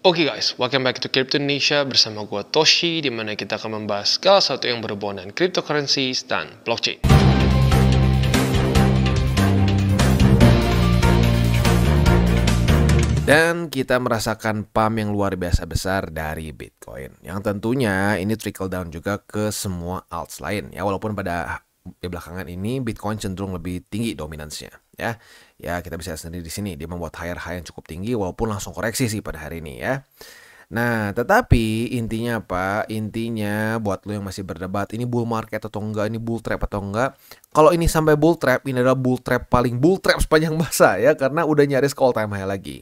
Oke guys, welcome back to Crypto Indonesia bersama gua Toshi, di mana kita akan membahas segala sesuatu yang berhubungan dengan cryptocurrencies dan blockchain. Dan kita merasakan pump yang luar biasa besar dari Bitcoin. Yang tentunya ini trickle down juga ke semua alts lain. Ya, walaupun pada belakangan ini Bitcoin cenderung lebih tinggi dominansinya. Ya, kita bisa lihat sendiri di sini dia membuat higher high yang cukup tinggi walaupun langsung koreksi sih pada hari ini ya. Nah, tetapi intinya apa? Intinya buat lo yang masih berdebat ini bull market atau enggak, ini bull trap atau enggak. Kalau ini sampai bull trap, ini adalah bull trap paling bull trap sepanjang masa ya, karena udah nyaris ke all time high lagi.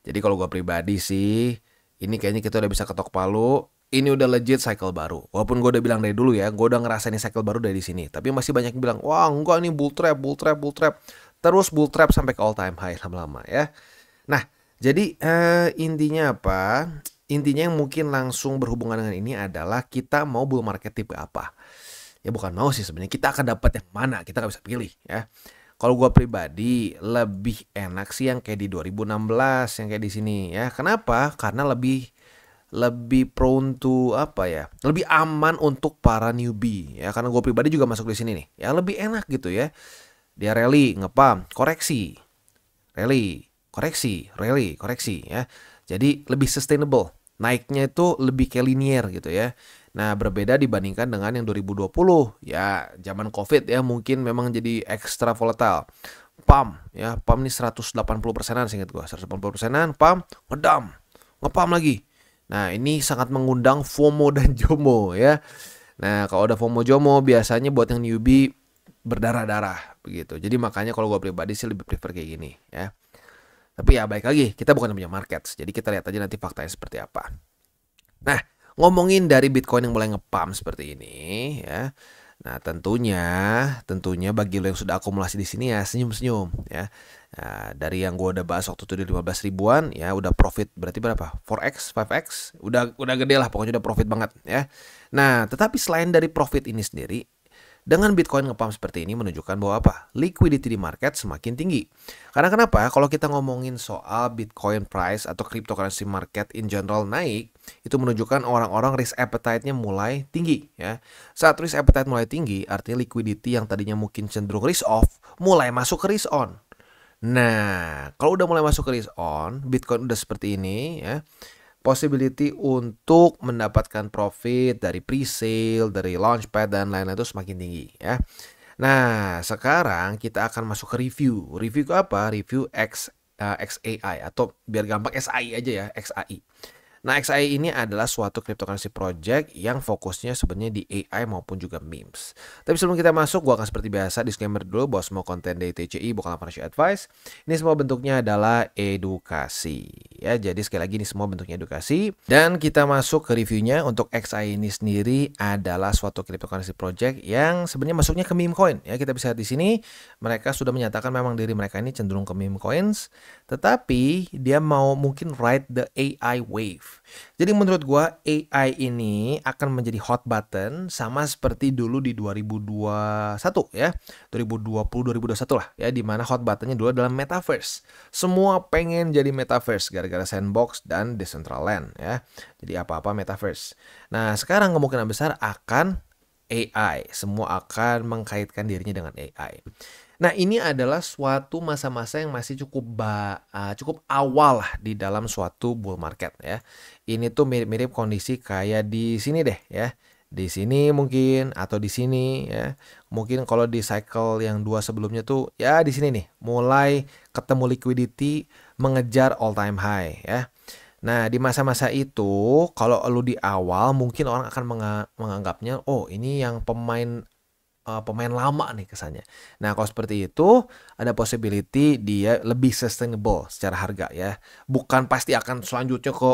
Jadi kalau gue pribadi sih, ini kayaknya kita udah bisa ketok palu. Ini udah legit cycle baru. Walaupun gue udah bilang dari dulu ya, gue udah ngerasain cycle baru dari sini. Tapi masih banyak yang bilang, wah enggak nih bull trap, bull trap, bull trap. Terus bull trap sampai ke all time high lama-lama ya. Nah, jadi intinya apa? Intinya yang mungkin langsung berhubungan dengan ini adalah kita mau bull market tipe apa. Ya bukan mau sih sebenarnya, kita akan dapat yang mana, kita nggak bisa pilih ya. Kalau gue pribadi lebih enak sih yang kayak di 2016, yang kayak di sini ya. Kenapa? Karena lebih prone to apa ya? Lebih aman untuk para newbie ya. Karena gue pribadi juga masuk di sini nih. Ya lebih enak gitu ya. Dia rally, ngepump, koreksi. Rally, koreksi, rally, koreksi ya. Jadi lebih sustainable. Naiknya itu lebih kayak linear gitu ya. Nah, berbeda dibandingkan dengan yang 2020. Ya, zaman Covid ya mungkin memang jadi ekstra volatile. Pump ya, pump ini 180%-an seingat gue. 180%-an, pump, ngepump lagi. Nah, ini sangat mengundang FOMO dan JOMO ya. Nah, kalau ada FOMO JOMO biasanya buat yang newbie berdarah-darah begitu. Jadi makanya kalau gue pribadi sih lebih prefer kayak gini ya. Tapi ya baik lagi, kita bukan punya markets. Jadi kita lihat aja nanti faktanya seperti apa. Nah, ngomongin dari Bitcoin yang mulai ngepump seperti ini ya. Nah, tentunya bagi lo yang sudah akumulasi di sini ya senyum-senyum ya. Nah, dari yang gue udah bahas waktu itu di 15 ribuan ya udah profit berarti berapa? 4x, 5x, udah gede lah pokoknya udah profit banget ya. Nah, tetapi selain dari profit ini sendiri, dengan Bitcoin ngepump seperti ini menunjukkan bahwa apa? Liquidity di market semakin tinggi. Karena kenapa? Kalau kita ngomongin soal Bitcoin price atau cryptocurrency market in general naik, itu menunjukkan orang-orang risk appetite-nya mulai tinggi ya. Saat risk appetite mulai tinggi, artinya liquidity yang tadinya mungkin cenderung risk off, mulai masuk ke risk on. Nah, kalau udah mulai masuk ke risk on, Bitcoin udah seperti ini ya. Possibility untuk mendapatkan profit dari pre-sale, dari launchpad dan lain-lain itu semakin tinggi ya. Nah, sekarang kita akan masuk ke review. Review ke apa? Review XAI atau biar gampang SAI aja ya, XAI. Nah, XAI ini adalah suatu cryptocurrency project yang fokusnya sebenarnya di AI maupun juga memes. Tapi sebelum kita masuk, gua akan seperti biasa disclaimer dulu bahwa semua konten dari TCI bukanlah financial advice. Ini semua bentuknya adalah edukasi. Ya, jadi sekali lagi ini semua bentuknya edukasi. Dan kita masuk ke reviewnya. Untuk XAI ini sendiri adalah suatu cryptocurrency project yang sebenarnya masuknya ke meme coin. Ya, kita bisa lihat di sini mereka sudah menyatakan memang diri mereka ini cenderung ke meme coins, tetapi dia mau mungkin ride the AI wave. Jadi menurut gua AI ini akan menjadi hot button sama seperti dulu di 2021 ya. 2020 2021 lah ya, di mana hot buttonnya dulu adalah metaverse. Semua pengen jadi metaverse gara-gara sandbox dan Decentraland ya. Jadi apa-apa metaverse. Nah, sekarang kemungkinan besar akan AI. Semua akan mengkaitkan dirinya dengan AI. Nah, ini adalah suatu masa-masa yang masih cukup awal lah di dalam suatu bull market ya. Ini tuh mirip-mirip kondisi kayak di sini deh ya. Di sini mungkin atau di sini ya. Mungkin kalau di cycle yang dua sebelumnya tuh ya di sini nih mulai ketemu liquidity mengejar all time high ya. Nah, di masa-masa itu kalau lu di awal mungkin orang akan menganggapnya oh ini yang pemain lama nih kesannya. Nah, kalau seperti itu ada possibility dia lebih sustainable secara harga ya. Bukan pasti akan selanjutnya ke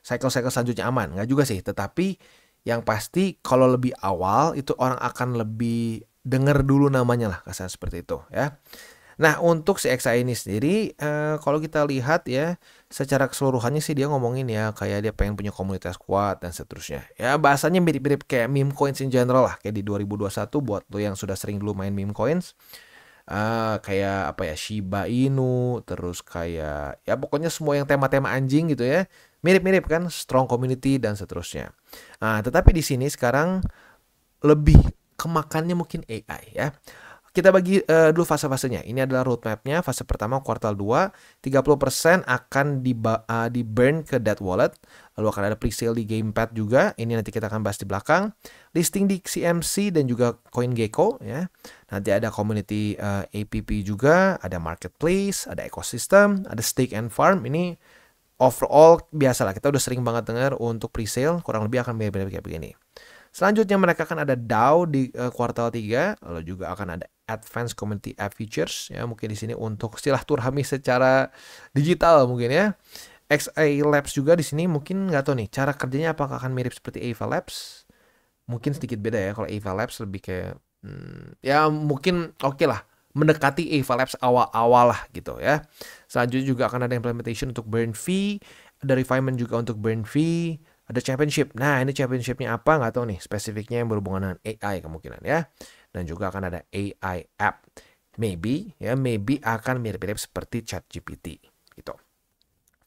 cycle-cycle selanjutnya aman, nggak juga sih. Tetapi yang pasti kalau lebih awal itu orang akan lebih dengar dulu namanya lah, kesan seperti itu ya. Nah, untuk si XAI ini sendiri, kalau kita lihat ya, secara keseluruhannya sih dia ngomongin ya, kayak dia pengen punya komunitas kuat dan seterusnya. Ya, bahasanya mirip-mirip kayak meme coins in general lah, kayak di 2021 buat lo yang sudah sering dulu main meme coins. kayak apa ya, Shiba Inu, terus kayak ya pokoknya semua yang tema-tema anjing gitu ya. Mirip-mirip kan, strong community dan seterusnya. Tetapi di sini sekarang lebih kemakannya mungkin AI ya. Kita bagi dulu fase-fasenya. Ini adalah roadmap-nya. Fase pertama kuartal 2, 30% akan di burn ke Dead Wallet. Lalu akan ada pre-sale di Gamepad juga. Ini nanti kita akan bahas di belakang. Listing di CMC dan juga CoinGecko ya. Nanti ada community APP juga, ada marketplace, ada ekosistem, ada stake and farm. Ini overall biasalah, kita udah sering banget dengar untuk pre-sale, kurang lebih akan mirip-mirip kayak begini. Selanjutnya mereka akan ada DAO di kuartal 3, lalu juga akan ada Advanced Community App Features ya, mungkin di sini untuk silaturahmi secara digital mungkin ya. XA Labs juga di sini, mungkin nggak tahu nih cara kerjanya apakah akan mirip seperti Ava Labs. Mungkin sedikit beda ya, kalau Ava Labs lebih kayak ya mungkin oke lah, mendekati Ava Labs awal-awal lah gitu ya. Selanjutnya juga akan ada implementation untuk burn fee, ada refinement juga untuk burn fee, ada championship. Nah, ini championshipnya apa nggak tahu nih, spesifiknya yang berhubungan dengan AI kemungkinan ya. Dan juga akan ada AI app. Maybe akan mirip-mirip seperti ChatGPT gitu.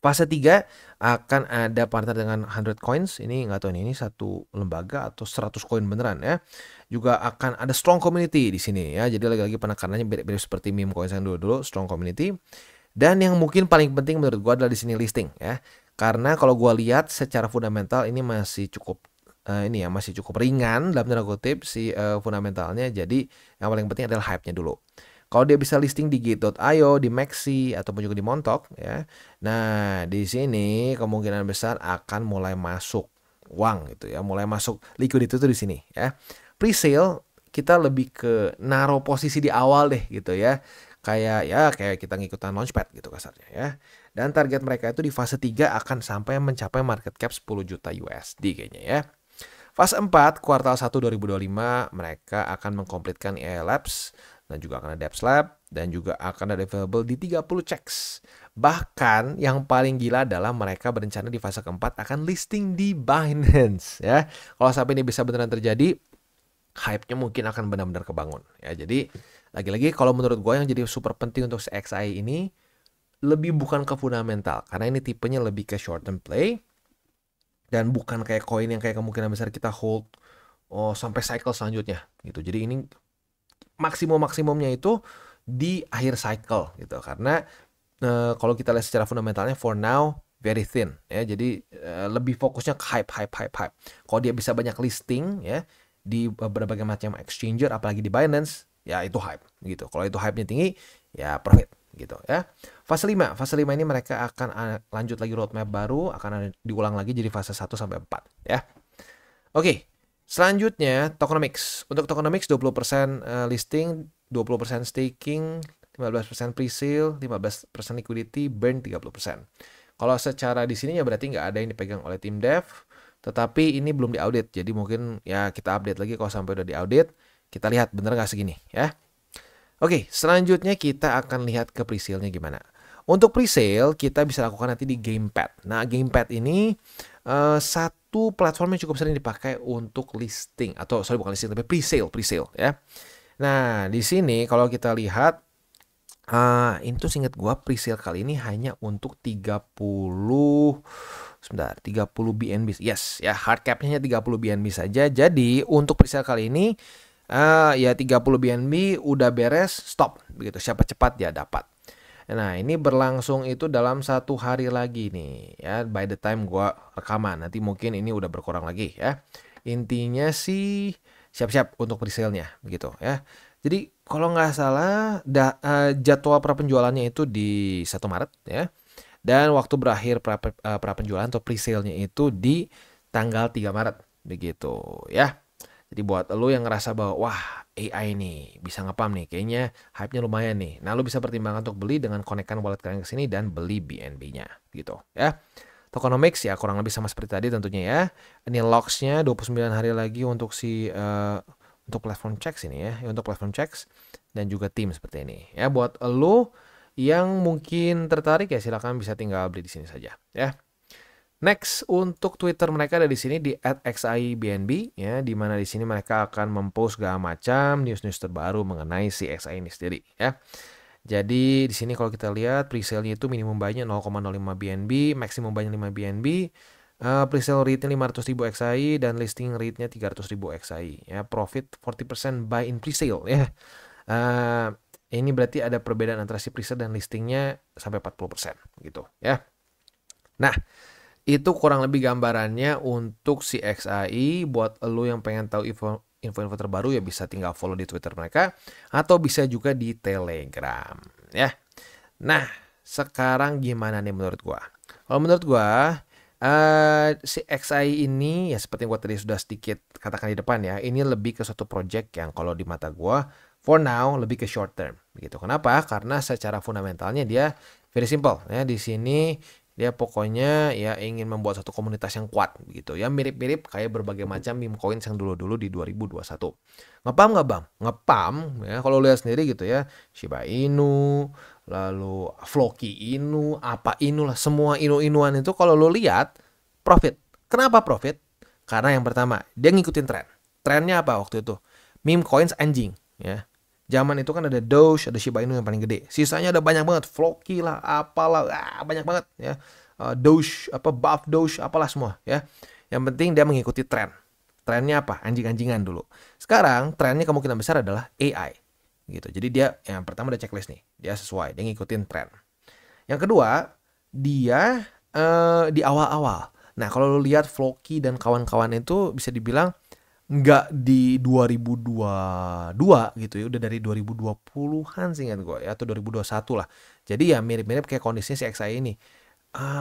Fase 3 akan ada partner dengan 100 coins. Ini nggak tahu nih, ini satu lembaga atau 100 koin beneran ya. Juga akan ada strong community di sini ya. Jadi lagi-lagi penekanannya mirip-mirip seperti meme coins yang dulu-dulu, strong community. Dan yang mungkin paling penting menurut gua adalah di sini listing ya. Karena kalau gua lihat secara fundamental ini masih cukup masih cukup ringan dalam tanda kutip si fundamentalnya. Jadi yang paling penting adalah hype-nya dulu. Kalau dia bisa listing di Gate.io, di Maxi ataupun juga di Montauk ya. Nah, di sini kemungkinan besar akan mulai masuk uang gitu ya, mulai masuk liquidity itu di sini ya. Pre-sale kita lebih ke naruh posisi di awal deh gitu ya. Kayak kita ngikutan launchpad gitu kasarnya ya. Dan target mereka itu di fase 3 akan sampai mencapai market cap 10 juta USD kayaknya ya. Fase 4 kuartal 1 2025 mereka akan mengkomplitkan AI Labs dan juga akan ada Dapps Lab dan juga akan ada available di 30 checks. Bahkan yang paling gila adalah mereka berencana di fase keempat akan listing di Binance ya. Kalau sampai ini bisa beneran terjadi, hype-nya mungkin akan benar-benar kebangun ya. Jadi lagi-lagi kalau menurut gue yang jadi super penting untuk XI ini lebih bukan ke fundamental, karena ini tipenya lebih ke short term play dan bukan kayak koin yang kayak kemungkinan besar kita hold sampai cycle selanjutnya gitu. Jadi ini maksimumnya itu di akhir cycle gitu, karena kalau kita lihat secara fundamentalnya for now very thin ya. Jadi lebih fokusnya ke hype. Kalau dia bisa banyak listing ya di berbagai macam exchanger apalagi di Binance ya, itu hype gitu. Kalau itu hype-nya tinggi ya profit gitu ya. Fase 5 ini mereka akan lanjut lagi roadmap baru, akan diulang lagi jadi fase 1 sampai 4 ya. Oke. Selanjutnya tokenomics. Untuk tokenomics 20% listing, 20% staking, 15% pre-sale, 15% liquidity, burn 30%. Kalau secara di sini ya berarti nggak ada yang dipegang oleh tim dev, tetapi ini belum diaudit. Jadi mungkin ya kita update lagi kalau sampai udah diaudit, kita lihat bener nggak segini ya. Oke, selanjutnya kita akan lihat ke pre-sale-nya gimana. Untuk pre-sale kita bisa lakukan nanti di Gamepad. Nah, Gamepad ini satu platform yang cukup sering dipakai untuk listing bukan listing tapi pre-sale ya. Nah, di sini kalau kita lihat itu seingat gua pre-sale kali ini hanya untuk 30 BNB. Yes, ya hard cap-nya hanya 30 BNB saja. Jadi, untuk pre-sale kali ini ya 30 BNB udah beres, stop begitu. Siapa cepat dia dapat. Nah, ini berlangsung itu dalam 1 hari lagi nih ya, by the time gua rekaman. Nanti mungkin ini udah berkurang lagi ya. Intinya sih siap-siap untuk pre-sale-nya begitu ya. Jadi kalau nggak salah jadwal prapenjualannya itu di 1 Maret ya. Dan waktu berakhir prapenjualan atau pre-sale-nya itu di tanggal 3 Maret begitu ya. Jadi buat lo yang ngerasa bahwa wah AI nih bisa ngepam nih, kayaknya hype-nya lumayan nih. Nah, lo bisa pertimbangkan untuk beli dengan konekkan wallet kalian ke sini dan beli BNB-nya gitu ya. Tokenomics ya kurang lebih sama seperti tadi tentunya ya. Ini logs-nya 29 hari lagi untuk untuk platform checks ini ya, untuk platform checks dan juga tim seperti ini. Ya, buat lo yang mungkin tertarik ya silakan bisa tinggal beli di sini saja ya. Next, untuk Twitter mereka ada di sini di @xibnb ya, di mana di sini mereka akan mempost segala macam news-news terbaru mengenai si XI ini sendiri ya. Jadi di sini kalau kita lihat presale-nya itu minimum buy-nya 0,05 BNB, maximum buy-nya 5 BNB, presale rate-nya 500.000 XI dan listing rate-nya 300.000 XI ya. Profit 40% buy in presale ya. Ini berarti ada perbedaan antara si presale dan listingnya sampai 40% gitu ya. Nah, itu kurang lebih gambarannya untuk si XAI. Buat lo yang pengen tahu info-info terbaru ya bisa tinggal follow di Twitter mereka atau bisa juga di Telegram ya. Nah, sekarang gimana nih menurut gua? Kalau menurut gua si XAI ini ya seperti yang gua tadi sudah sedikit katakan di depan ya, ini lebih ke suatu project yang kalau di mata gua for now lebih ke short term gitu. Kenapa? Karena secara fundamentalnya dia very simple ya. Di sini dia pokoknya ya ingin membuat satu komunitas yang kuat gitu ya, mirip-mirip kayak berbagai macam meme coins yang dulu-dulu di 2021. Ngepam nggak bang? Ngepam ya, kalau lihat sendiri gitu ya, Shiba Inu, lalu Floki Inu, apa Inu lah, semua Inu-Inuan itu kalau lo lihat profit. Kenapa profit? Karena yang pertama dia ngikutin tren. Trennya apa waktu itu? Meme coins anjing ya. Zaman itu kan ada Doge, ada Shiba Inu yang paling gede. Sisanya ada banyak banget, Floki lah, apalah, banyak banget ya. Doge, Buff Doge, apalah semua ya. Yang penting dia mengikuti tren. Trennya apa? Anjing-anjingan dulu. Sekarang trennya kemungkinan besar adalah AI gitu. Jadi dia yang pertama ada checklist nih, dia sesuai, dia ngikutin tren. Yang kedua, dia di awal-awal. Nah, kalau lu lihat Floki dan kawan-kawan itu bisa dibilang nggak di 2022 gitu ya, udah dari 2020-an sih ingat gue ya, atau 2021 lah. Jadi ya mirip-mirip kayak kondisinya si XI ini.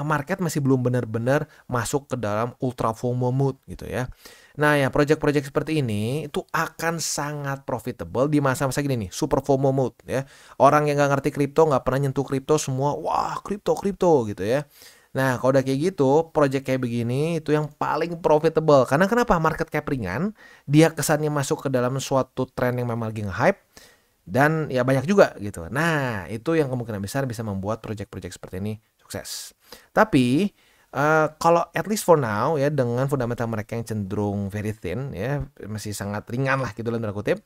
Market masih belum benar-benar masuk ke dalam ultra FOMO mood gitu ya. Nah ya project-project seperti ini itu akan sangat profitable di masa-masa gini nih, super FOMO mood ya. Orang yang nggak ngerti kripto, nggak pernah nyentuh kripto semua, wah kripto gitu ya. Nah, kalau udah kayak gitu, project kayak begini itu yang paling profitable. Karena kenapa? Market cap ringan, dia kesannya masuk ke dalam suatu tren yang memang lagi nge-hype, dan ya banyak juga gitu. Nah, itu yang kemungkinan besar bisa membuat project-project seperti ini sukses. Tapi, kalau at least for now ya, dengan fundamental mereka yang cenderung very thin ya, masih sangat ringan lah gitu dalam tanda kutip.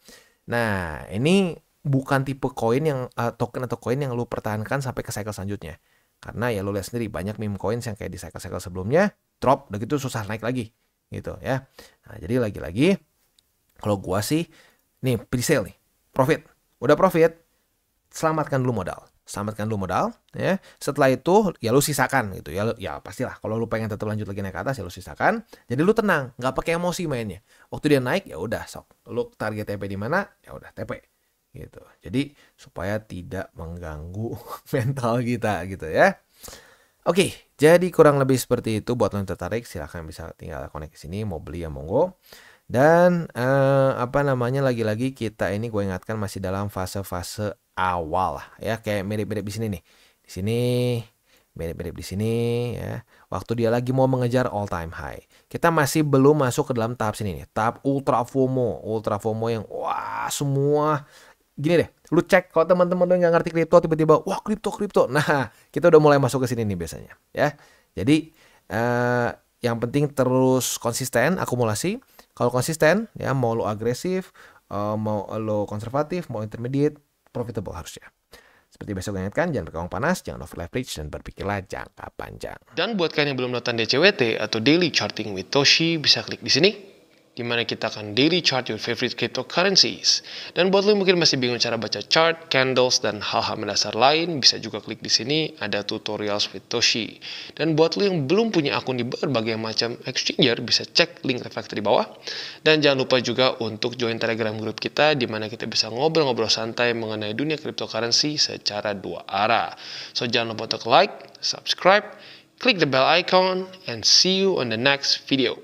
Nah, ini bukan tipe koin yang token atau koin yang lu pertahankan sampai ke cycle selanjutnya. Karena ya lo lihat sendiri banyak meme coins yang kayak di cycle-cycle sebelumnya drop udah gitu susah naik lagi gitu ya. Nah, jadi lagi-lagi kalau gua sih nih presale nih, profit. Udah profit, selamatkan dulu modal. Selamatkan dulu modal ya. Setelah itu ya lu sisakan gitu ya. Ya pastilah kalau lu pengen tetap lanjut lagi naik ke atas ya lu sisakan. Jadi lu tenang, nggak pakai emosi mainnya. Waktu dia naik ya udah sok. Lu target TP di mana? Ya udah TP gitu. Jadi supaya tidak mengganggu mental kita gitu ya. Oke, jadi kurang lebih seperti itu. Buat lo yang tertarik silahkan bisa tinggal connect ke sini, mau beli ya monggo. Dan lagi-lagi kita ini gue ingatkan masih dalam fase-fase awal lah ya, kayak mirip-mirip di sini nih. Di sini mirip-mirip di sini ya. Waktu dia lagi mau mengejar all time high. Kita masih belum masuk ke dalam tahap sini nih, tahap ultra FOMO. Ultra FOMO yang wah semua gini deh, lu cek kalau teman-teman lu nggak ngerti kripto tiba-tiba wah kripto. Nah, kita udah mulai masuk ke sini nih biasanya ya. Jadi yang penting terus konsisten akumulasi. Kalau konsisten ya mau lu agresif, mau lu konservatif, mau intermediate, profitable harusnya. Seperti biasa gue ingatkan, jangan pakai uang panas, jangan over leverage, dan berpikirlah jangka panjang. Dan buat kalian yang belum nonton DCWT atau Daily Charting with Toshi, bisa klik di sini, di mana kita akan daily chart your favorite cryptocurrencies. Dan buat lo yang mungkin masih bingung cara baca chart, candles, dan hal-hal mendasar lain, bisa juga klik di sini, ada tutorials with Toshi. Dan buat lo yang belum punya akun di berbagai macam exchanger, bisa cek link reflektor di bawah. Dan jangan lupa juga untuk join Telegram group kita, di mana kita bisa ngobrol-ngobrol santai mengenai dunia cryptocurrency secara dua arah. So jangan lupa untuk like, subscribe, click the bell icon, and see you on the next video.